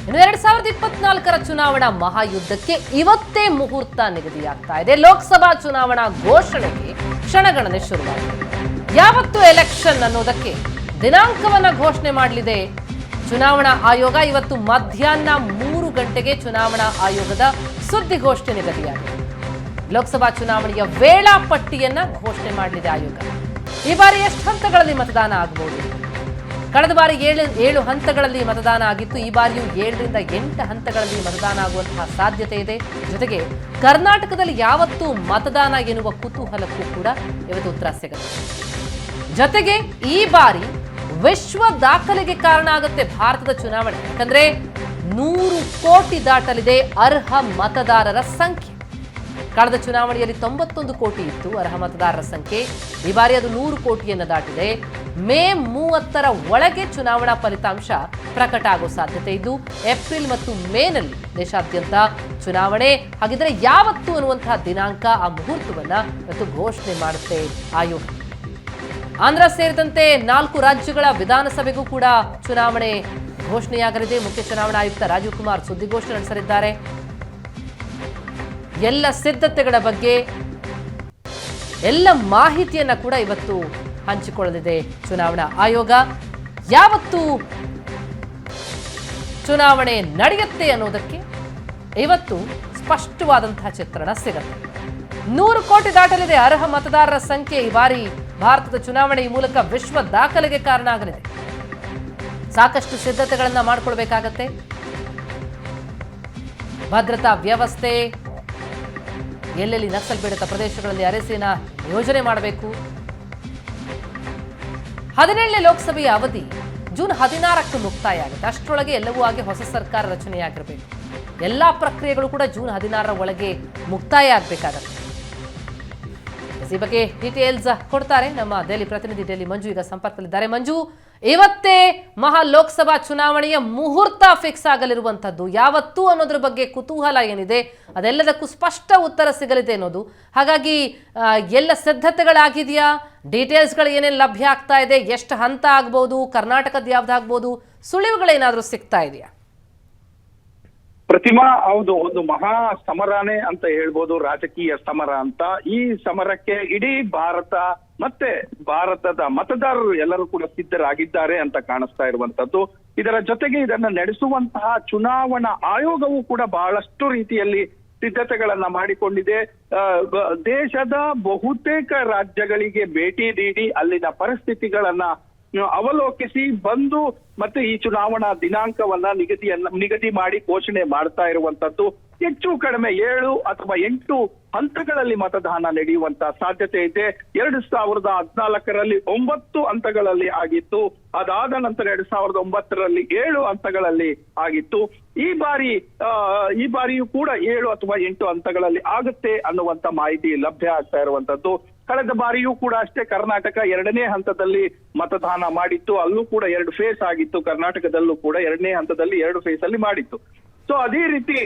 ಇನ್ನು 2024ರ ಚುನಾವಣಾ ಮಹಾಯುದ್ಧಕ್ಕೆ ಇವತ್ತೇ ಮುಹೂರ್ತ ನಿಗದಿಯಾಗ್ತಾ ಇದೆ. ಲೋಕಸಭಾ ಚುನಾವಣಾ ಘೋಷಣೆಗೆ ಕ್ಷಣಗಣನೆ ಶುರುವಾಗಿದೆ. ಯಾವತ್ತು ಎಲೆಕ್ಷನ್ ಅನ್ನೋದಕ್ಕೆ ದಿನಾಂಕವನ್ನ ಘೋಷಣೆ ಮಾಡಲಿದೆ ಚುನಾವಣಾ ಆಯೋಗ. ಇವತ್ತು ಮಧ್ಯಾಹ್ನ 3 ಗಂಟೆಗೆ ಚುನಾವಣಾ ಆಯೋಗದ ಸುದ್ದಿಗೋಷ್ಠಿ ನಿಗದಿಯಾಗಿದೆ. ಲೋಕಸಭಾ ಚುನಾವಣೆಯ ವೇಳಾಪಟ್ಟಿಯನ್ನ ಘೋಷಣೆ ಮಾಡಲಿದೆ ಆಯೋಗ. ಈ ಬಾರಿ ಎಷ್ಟು ಹಂತಗಳಲ್ಲಿ ಮತದಾನ ಆಗಬಹುದು? ಕಳೆದ ಬಾರಿ 7 ಹಂತಗಳಲ್ಲಿ ಮತದಾನ ಆಗಿತ್ತು. ಈ ಬಾರಿಯೂ 7 ರಿಂದ 8 ಹಂತಗಳಲ್ಲಿ ಮತದಾನ ಆಗುವಂತಹ ಸಾಧ್ಯತೆ ಇದೆ. ಜೊತೆಗೆ ಕರ್ನಾಟಕದಲ್ಲಿ ಯಾವತ್ತೂ ಮತದಾನ ಎನ್ನುವ ಕುತೂಹಲಕ್ಕೂ ಕೂಡ ಇವತ್ತು ಉತ್ತರ ಸಿಗುತ್ತೆ. ಜೊತೆಗೆ ಈ ಬಾರಿ ವಿಶ್ವ ದಾಖಲೆಗೆ ಕಾರಣ ಆಗುತ್ತೆ ಭಾರತದ ಚುನಾವಣೆ. ಯಾಕಂದ್ರೆ 100 ಕೋಟಿ ದಾಟಲಿದೆ ಅರ್ಹ ಮತದಾರರ ಸಂಖ್ಯೆ. ಕಳೆದ ಚುನಾವಣೆಯಲ್ಲಿ 91 ಕೋಟಿ ಇತ್ತು ಅರ್ಹ ಮತದಾರರ ಸಂಖ್ಯೆ. ಈ ಬಾರಿ ಅದು 100 ಕೋಟಿಯನ್ನು ದಾಟಿದೆ. ಮೇ 30ರ ಒಳಗೆ ಚುನಾವಣಾ ಫಲಿತಾಂಶ ಪ್ರಕಟ ಆಗೋ ಸಾಧ್ಯತೆ ಇದ್ದು ಏಪ್ರಿಲ್ ಮತ್ತು ಮೇನಲ್ಲಿ ದೇಶಾದ್ಯಂತ ಚುನಾವಣೆ. ಹಾಗಿದ್ರೆ ಯಾವತ್ತು ಅನ್ನುವಂತಹ ದಿನಾಂಕ, ಆ ಮುಹೂರ್ತವನ್ನ ಇವತ್ತು ಘೋಷಣೆ ಮಾಡುತ್ತೆ ಆಯೋಗ. ಆಂಧ್ರ ಸೇರಿದಂತೆ 4 ರಾಜ್ಯಗಳ ವಿಧಾನಸಭೆಗೂ ಕೂಡ ಚುನಾವಣೆ ಘೋಷಣೆಯಾಗಲಿದೆ. ಮುಖ್ಯ ಚುನಾವಣಾ ಆಯುಕ್ತ ರಾಜೀವ್ ಕುಮಾರ್ ಸುದ್ದಿಗೋಷ್ಠಿ ನಡೆಸಲಿದ್ದಾರೆ. ಎಲ್ಲ ಸಿದ್ಧತೆಗಳ ಬಗ್ಗೆ ಎಲ್ಲ ಮಾಹಿತಿಯನ್ನ ಕೂಡ ಇವತ್ತು ಹಂಚಿಕೊಳ್ಳಲಿದೆ ಚುನಾವಣಾ ಆಯೋಗ. ಯಾವತ್ತು ಚುನಾವಣೆ ನಡೆಯುತ್ತೆ ಅನ್ನೋದಕ್ಕೆ ಇವತ್ತು ಸ್ಪಷ್ಟವಾದಂತಹ ಚಿತ್ರಣ ಸಿಗುತ್ತೆ. 100 ಕೋಟಿ ದಾಟಲಿದೆ ಅರ್ಹ ಮತದಾರರ ಸಂಖ್ಯೆ. ಈ ಬಾರಿ ಭಾರತದ ಚುನಾವಣೆ ಈ ಮೂಲಕ ವಿಶ್ವ ದಾಖಲೆಗೆ ಕಾರಣ ಆಗಲಿದೆ. ಸಾಕಷ್ಟು ಸಿದ್ಧತೆಗಳನ್ನ ಮಾಡಿಕೊಳ್ಬೇಕಾಗತ್ತೆ. ಭದ್ರತಾ ವ್ಯವಸ್ಥೆ, ಎಲ್ಲೆಲ್ಲಿ ನಕ್ಸಲ್ ಪೀಡಿತ ಪ್ರದೇಶಗಳಲ್ಲಿ ಅರೆಸೇನಾ ಯೋಜನೆ ಮಾಡಬೇಕು. 17ನೇ ಲೋಕಸಭೆಯ ಅವಧಿ ಜೂನ್ 16ಕ್ಕೆ ಮುಕ್ತಾಯ ಆಗುತ್ತೆ. ಅಷ್ಟರೊಳಗೆ ಎಲ್ಲವೂ ಆಗಿ ಹೊಸ ಸರ್ಕಾರ ರಚನೆಯಾಗಿರಬೇಕು. ಎಲ್ಲಾ ಪ್ರಕ್ರಿಯೆಗಳು ಕೂಡ ಜೂನ್ 16ರ ಒಳಗೆ ಮುಕ್ತಾಯ ಆಗಬೇಕಾಗತ್ತೆ. ಈ ಬಗ್ಗೆ ಡೀಟೇಲ್ಸ್ ಕೊಡ್ತಾರೆ ನಮ್ಮ ದೆಹಲಿ ಪ್ರತಿನಿಧಿ ಡೆಲ್ಲಿ ಮಂಜು ಈಗ ಸಂಪರ್ಕದಲ್ಲಿದ್ದಾರೆ. ಮಂಜು, ಇವತ್ತೇ ಮಹಾ ಲೋಕಸಭಾ ಚುನಾವಣೆಯ ಮುಹೂರ್ತ ಫಿಕ್ಸ್ ಆಗಲಿರುವಂತದ್ದು. ಯಾವತ್ತು ಅನ್ನೋದ್ರ ಬಗ್ಗೆ ಕುತೂಹಲ ಏನಿದೆ ಅದೆಲ್ಲದಕ್ಕೂ ಸ್ಪಷ್ಟ ಉತ್ತರ ಸಿಗಲಿದೆ ಅನ್ನೋದು. ಹಾಗಾಗಿ ಎಲ್ಲ ಸಿದ್ಧತೆಗಳಾಗಿದೆಯಾ? ಡೀಟೇಲ್ಸ್ಗಳು ಏನೇನು ಲಭ್ಯ ಆಗ್ತಾ ಇದೆ? ಎಷ್ಟು ಹಂತ ಆಗ್ಬೋದು? ಕರ್ನಾಟಕದ ಯಾವ್ದಾಗ್ಬೋದು? ಸುಳಿವುಗಳೇನಾದ್ರೂ ಸಿಗ್ತಾ ಇದೆಯಾ? ಪ್ರತಿಮಾ, ಹೌದು, ಒಂದು ಮಹಾ ಸಮರನೇ ಅಂತ ಹೇಳ್ಬೋದು, ರಾಜಕೀಯ ಸಮರ ಅಂತ. ಈ ಸಮರಕ್ಕೆ ಇಡೀ ಭಾರತ ಮತ್ತೆ ಭಾರತದ ಮತದಾರರು ಎಲ್ಲರೂ ಕೂಡ ಸಿದ್ಧರಾಗಿದ್ದಾರೆ ಅಂತ ಕಾಣಿಸ್ತಾ ಇರುವಂತದ್ದು. ಇದರ ಜೊತೆಗೆ ಇದನ್ನ ನಡೆಸುವಂತಹ ಚುನಾವಣಾ ಆಯೋಗವು ಕೂಡ ಬಹಳಷ್ಟು ರೀತಿಯಲ್ಲಿ ಸಿದ್ಧತೆಗಳನ್ನ ಮಾಡಿಕೊಂಡಿದೆ. ದೇಶದ ಬಹುತೇಕ ರಾಜ್ಯಗಳಿಗೆ ಭೇಟಿ ನೀಡಿ ಅಲ್ಲಿನ ಪರಿಸ್ಥಿತಿಗಳನ್ನ ಅವಲೋಕಿಸಿ ಬಂದು ಮತ್ತೆ ಈ ಚುನಾವಣಾ ದಿನಾಂಕವನ್ನ ನಿಗದಿ ಮಾಡಿ ಘೋಷಣೆ ಮಾಡ್ತಾ ಇರುವಂತದ್ದು. ಹೆಚ್ಚು ಕಡಿಮೆ 7 ಅಥವಾ 8 ಹಂತಗಳಲ್ಲಿ ಮತದಾನ ನಡೆಯುವಂತ ಸಾಧ್ಯತೆ ಇದೆ. 2014ರಲ್ಲಿ 9 ಹಂತಗಳಲ್ಲಿ ಆಗಿತ್ತು. ಅದಾದ ನಂತರ 2009ರಲ್ಲಿ 7 ಹಂತಗಳಲ್ಲಿ ಆಗಿತ್ತು. ಈ ಬಾರಿಯೂ ಕೂಡ 7 ಅಥವಾ 8 ಹಂತಗಳಲ್ಲಿ ಆಗುತ್ತೆ ಅನ್ನುವಂತ ಮಾಹಿತಿ ಲಭ್ಯ ಆಗ್ತಾ ಇರುವಂತದ್ದು. ಕಳೆದ ಬಾರಿಯೂ ಕೂಡ ಅಷ್ಟೇ ಕರ್ನಾಟಕ 2ನೇ ಹಂತದಲ್ಲಿ ಮತದಾನ ಮಾಡಿತ್ತು. ಅಲ್ಲೂ ಕೂಡ 2 ಫೇಸ್ ಆಗಿತ್ತು. ಕರ್ನಾಟಕದಲ್ಲೂ ಕೂಡ 2ನೇ ಹಂತದಲ್ಲಿ 2 ಫೇಸ್ ಅಲ್ಲಿ ಮಾಡಿತ್ತು. ಸೊ ಅದೇ ರೀತಿ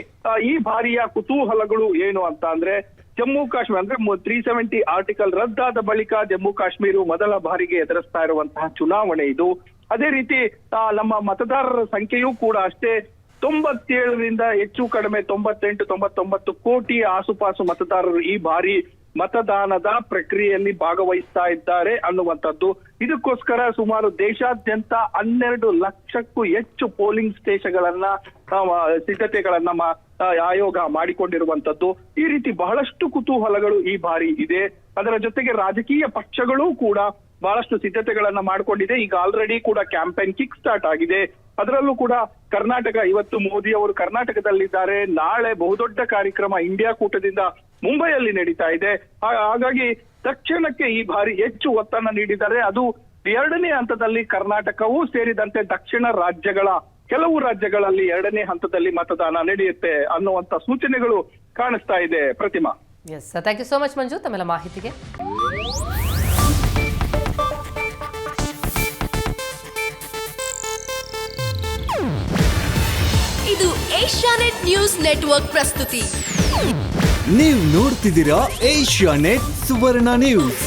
ಈ ಬಾರಿಯ ಕುತೂಹಲಗಳು ಏನು ಅಂತ ಅಂದ್ರೆ, ಜಮ್ಮು ಕಾಶ್ಮೀರ ಅಂದ್ರೆ 370 ಆರ್ಟಿಕಲ್ ರದ್ದಾದ ಬಳಿಕ ಜಮ್ಮು ಕಾಶ್ಮೀರ ಮೊದಲ ಬಾರಿಗೆ ಎದುರಿಸ್ತಾ ಇರುವಂತಹ ಚುನಾವಣೆ ಇದು. ಅದೇ ರೀತಿ ನಮ್ಮ ಮತದಾರರ ಸಂಖ್ಯೆಯೂ ಕೂಡ ಅಷ್ಟೇ 97ರಿಂದ ಹೆಚ್ಚು ಕಡಿಮೆ 98-99 ಕೋಟಿ ಆಸುಪಾಸು ಮತದಾರರು ಈ ಬಾರಿ ಮತದಾನದ ಪ್ರಕ್ರಿಯೆಯಲ್ಲಿ ಭಾಗವಹಿಸ್ತಾ ಇದ್ದಾರೆ ಅನ್ನುವಂಥದ್ದು. ಇದಕ್ಕೋಸ್ಕರ ಸುಮಾರು ದೇಶಾದ್ಯಂತ 12 ಲಕ್ಷಕ್ಕೂ ಹೆಚ್ಚು ಪೋಲಿಂಗ್ ಸ್ಟೇಷನ್ಗಳನ್ನ ಸಿದ್ಧತೆಗಳನ್ನ ಆಯೋಗ ಮಾಡಿಕೊಂಡಿರುವಂತದ್ದು. ಈ ರೀತಿ ಬಹಳಷ್ಟು ಕುತೂಹಲಗಳು ಈ ಬಾರಿ ಇದೆ. ಅದರ ಜೊತೆಗೆ ರಾಜಕೀಯ ಪಕ್ಷಗಳು ಕೂಡ ಬಹಳಷ್ಟು ಸಿದ್ಧತೆಗಳನ್ನ ಮಾಡಿಕೊಂಡಿದೆ. ಈಗ ಆಲ್ರೆಡಿ ಕೂಡ ಕ್ಯಾಂಪೇನ್ ಕಿಕ್ ಸ್ಟಾರ್ಟ್ ಆಗಿದೆ. ಅದರಲ್ಲೂ ಕೂಡ ಕರ್ನಾಟಕ, ಇವತ್ತು ಮೋದಿ ಅವರು ಕರ್ನಾಟಕದಲ್ಲಿದ್ದಾರೆ. ನಾಳೆ ಬಹುದೊಡ್ಡ ಕಾರ್ಯಕ್ರಮ ಇಂಡಿಯಾ ಕೂಟದಿಂದ ಮುಂಬೈಯಲ್ಲಿ ನಡೀತಾ ಇದೆ. ಹಾಗಾಗಿ ತಕ್ಷಣಕ್ಕೆ ಈ ಬಾರಿ ಹೆಚ್ಚು ಒತ್ತನ್ನ ನೀಡಿದ್ದಾರೆ. ಅದು 2ನೇ ಹಂತದಲ್ಲಿ ಕರ್ನಾಟಕವೂ ಸೇರಿದಂತೆ ದಕ್ಷಿಣ ರಾಜ್ಯಗಳ ಕೆಲವು ರಾಜ್ಯಗಳಲ್ಲಿ 2ನೇ ಹಂತದಲ್ಲಿ ಮತದಾನ ನಡೆಯುತ್ತೆ ಅನ್ನುವಂತ ಸೂಚನೆಗಳು ಕಾಣಿಸ್ತಾ ಇದೆ. Pratima, yes, thank you so much Manju ತಮ್ಮೆಲ್ಲ ಮಾಹಿತಿಗೆ. ಇದು ಏಷ್ಯಾನೆಟ್ ನ್ಯೂಸ್ ನೆಟ್ವರ್ಕ್ ಪ್ರಸ್ತುತಿ. ನೀವು ನೋಡ್ತಿದ್ದೀರಾ ಏಷ್ಯಾನೆಟ್ ಸುವರ್ಣ ನ್ಯೂಸ್.